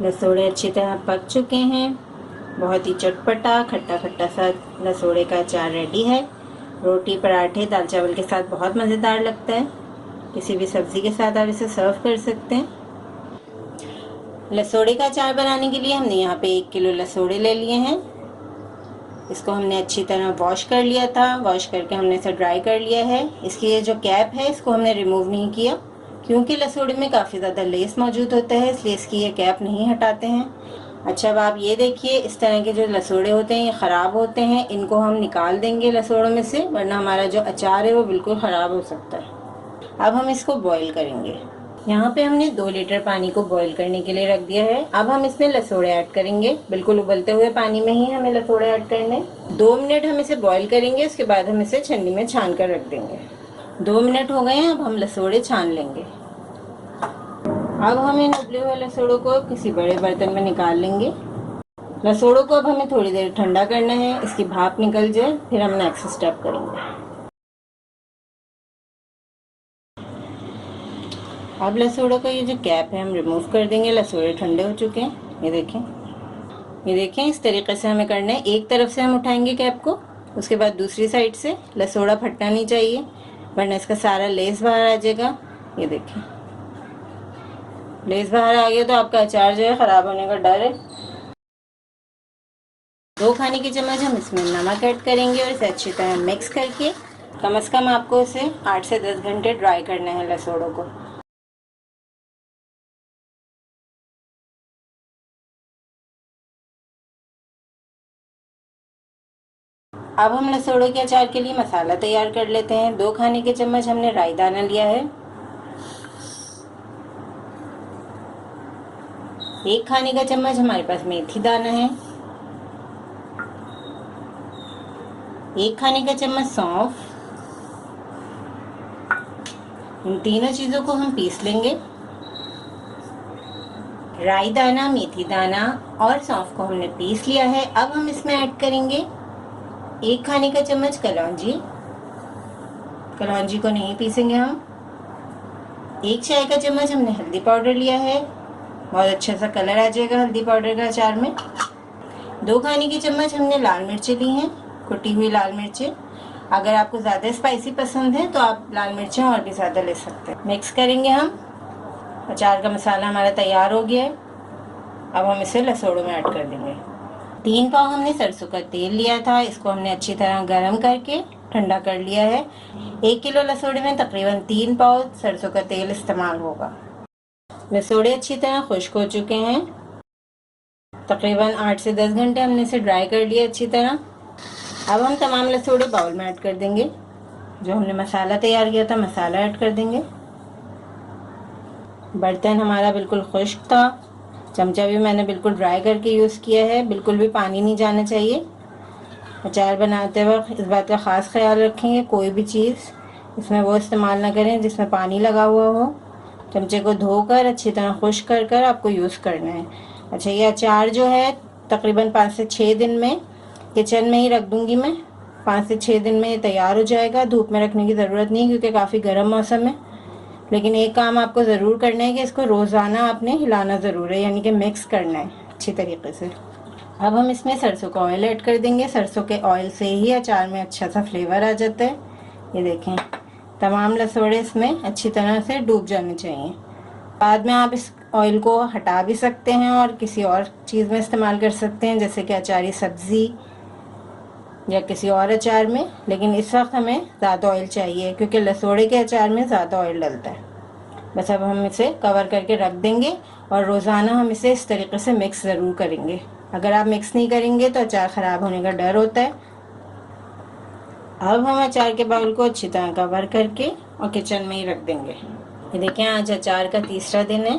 लसोड़े अच्छी तरह पक चुके हैं। बहुत ही चटपटा खट्टा खट्टा सा लसोड़े का अचार रेडी है। रोटी, पराठे, दाल चावल के साथ बहुत मज़ेदार लगता है। किसी भी सब्ज़ी के साथ आप इसे सर्व कर सकते हैं। लसोड़े का अचार बनाने के लिए हमने यहाँ पे 1 किलो लसोड़े ले लिए हैं। इसको हमने अच्छी तरह वॉश कर लिया था। वॉश करके हमने इसे ड्राई कर लिया है। इसकी ये जो कैप है इसको हमने रिमूव नहीं किया, क्योंकि लसोड़े में काफ़ी ज़्यादा लेस मौजूद होता है, इसलिए इसकी ये कैप नहीं हटाते हैं। अच्छा, अब आप ये देखिए, इस तरह के जो लसोड़े होते हैं ये ख़राब होते हैं। इनको हम निकाल देंगे लसोड़ों में से, वरना हमारा जो अचार है वो बिल्कुल ख़राब हो सकता है। अब हम इसको बॉईल करेंगे। यहाँ पे हमने 2 लीटर पानी को बॉईल करने के लिए रख दिया है। अब हम इसमें लसोड़े ऐड करेंगे। बिल्कुल उबलते हुए पानी में ही हमें लसोड़े ऐड करने। 2 मिनट हम इसे बॉईल करेंगे, उसके बाद हम इसे छन्नी में छान कर रख देंगे। 2 मिनट हो गए हैं, अब हम लसोड़े छान लेंगे। अब हम इन उबले हुए लसोड़ों को किसी बड़े बर्तन में निकाल लेंगे। लसोड़ों को अब हमें थोड़ी देर ठंडा करना है, इसकी भाप निकल जाए, फिर हम नेक्स्ट स्टेप करेंगे। अब लसोड़ों का ये जो कैप है हम रिमूव कर देंगे। लसोड़े ठंडे हो चुके हैं, ये देखें इस तरीके से हमें करना है। एक तरफ से हम उठाएंगे कैप को, उसके बाद दूसरी साइड से। लसोड़ा फटना नहीं चाहिए, वरना इसका सारा लेस बाहर आ जाएगा। ये देखें, लेस बाहर आ गया तो आपका अचार जो है ख़राब होने का डर है। 2 खाने की चम्मच हम इसमें नमक ऐड करेंगे और इसे अच्छी तरह मिक्स करके कम से कम आपको इसे 8 से 10 घंटे ड्राई करना है लसोड़ों को। अब हम लसोड़ों के अचार के लिए मसाला तैयार कर लेते हैं। 2 खाने के चम्मच हमने राई दाना लिया है। 1 खाने का चम्मच हमारे पास मेथी दाना है। 1 खाने का चम्मच सौंफ। इन तीनों चीज़ों को हम पीस लेंगे। राई दाना, मेथी दाना और सौंफ को हमने पीस लिया है। अब हम इसमें ऐड करेंगे 1 खाने का चम्मच कलौंजी। कलौंजी को नहीं पीसेंगे हम। 1 चाय का चम्मच हमने हल्दी पाउडर लिया है। बहुत अच्छा सा कलर आ जाएगा हल्दी पाउडर का अचार में। 2 खाने की चम्मच हमने लाल मिर्चें ली हैं, कुटी हुई लाल मिर्चें। अगर आपको ज़्यादा स्पाइसी पसंद है तो आप लाल मिर्चें और भी ज़्यादा ले सकते हैं। मिक्स करेंगे हम। अचार का मसाला हमारा तैयार हो गया है। अब हम इसे लसोड़ों में ऐड कर देंगे। 3 पाव हमने सरसों का तेल लिया था, इसको हमने अच्छी तरह गर्म करके ठंडा कर लिया है। 1 किलो लसोड़े में तकरीबन 3 पाव सरसों का तेल इस्तेमाल होगा। लसोड़े अच्छी तरह खुश्क हो चुके हैं। तकरीबन 8 से 10 घंटे हमने इसे ड्राई कर लिया अच्छी तरह। अब हम तमाम लसोड़े बाउल में ऐड कर देंगे। जो हमने मसाला तैयार किया था, मसाला ऐड कर देंगे। बर्तन हमारा बिल्कुल खुश्क था। चमचा भी मैंने बिल्कुल ड्राई करके यूज़ किया है, बिल्कुल भी पानी नहीं जाना चाहिए। अचार बनाते वक्त इस बात का ख़ास ख्याल रखेंगे, कोई भी चीज़ इसमें वो इस्तेमाल ना करें जिसमें पानी लगा हुआ हो। चमचे को धोकर अच्छी तरह खुश्क कर कर आपको यूज़ करना है। अच्छा, ये अचार जो है तकरीबन 5 से 6 दिन में किचन में ही रख दूँगी मैं। 5 से 6 दिन में ये तैयार हो जाएगा। धूप में रखने की ज़रूरत नहीं, क्योंकि काफ़ी गर्म मौसम है। लेकिन एक काम आपको ज़रूर करना है कि इसको रोज़ाना आपने हिलाना ज़रूर है, यानी कि मिक्स करना है अच्छी तरीके से। अब हम इसमें सरसों का ऑयल ऐड कर देंगे। सरसों के ऑयल से ही अचार में अच्छा सा फ्लेवर आ जाता है। ये देखें, तमाम लसोड़े इसमें अच्छी तरह से डूब जाने चाहिए। बाद में आप इस ऑयल को हटा भी सकते हैं और किसी और चीज़ में इस्तेमाल कर सकते हैं, जैसे कि अचारी सब्ज़ी या किसी और अचार में। लेकिन इस वक्त हमें ज़्यादा ऑयल चाहिए, क्योंकि लसोड़े के अचार में ज़्यादा ऑयल डलता है। बस अब हम इसे कवर करके रख देंगे और रोज़ाना हम इसे इस तरीके से मिक्स ज़रूर करेंगे। अगर आप मिक्स नहीं करेंगे तो अचार ख़राब होने का डर होता है। अब हम अचार के बाउल को अच्छी तरह कवर करके और किचन में ही रख देंगे। ये देखें, आज अचार का 3रा दिन है।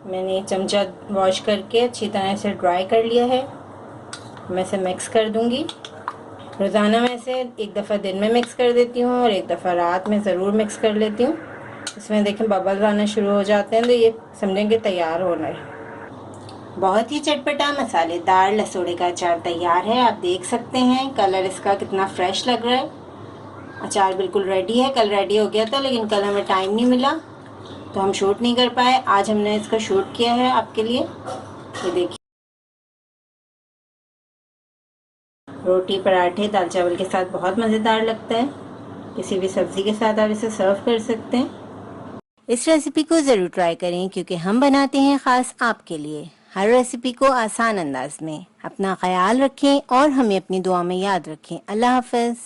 मैंने चमचा वॉश करके अच्छी तरह से ड्राई कर लिया है। मैं इसे मिक्स कर दूंगी। रोज़ाना मैं इसे एक दफ़ा दिन में मिक्स कर देती हूँ और एक दफ़ा रात में ज़रूर मिक्स कर लेती हूँ। इसमें देखें बबल्स आना शुरू हो जाते हैं, तो ये समझें कि तैयार होना है। बहुत ही चटपटा मसालेदार लसोड़े का अचार तैयार है। आप देख सकते हैं कलर इसका कितना फ्रेश लग रहा है। अचार बिल्कुल रेडी है। कल रेडी हो गया था, लेकिन कल हमें टाइम नहीं मिला, तो हम शूट नहीं कर पाए। आज हमने इसका शूट किया है आपके लिए। ये देखिए, रोटी पराठे दाल चावल के साथ बहुत मज़ेदार लगता है। किसी भी सब्ज़ी के साथ आप इसे सर्व कर सकते हैं। इस रेसिपी को ज़रूर ट्राई करें क्योंकि हम बनाते हैं ख़ास आपके लिए, हर रेसिपी को आसान अंदाज में। अपना ख्याल रखें और हमें अपनी दुआ में याद रखें। अल्लाह हाफ़िज़।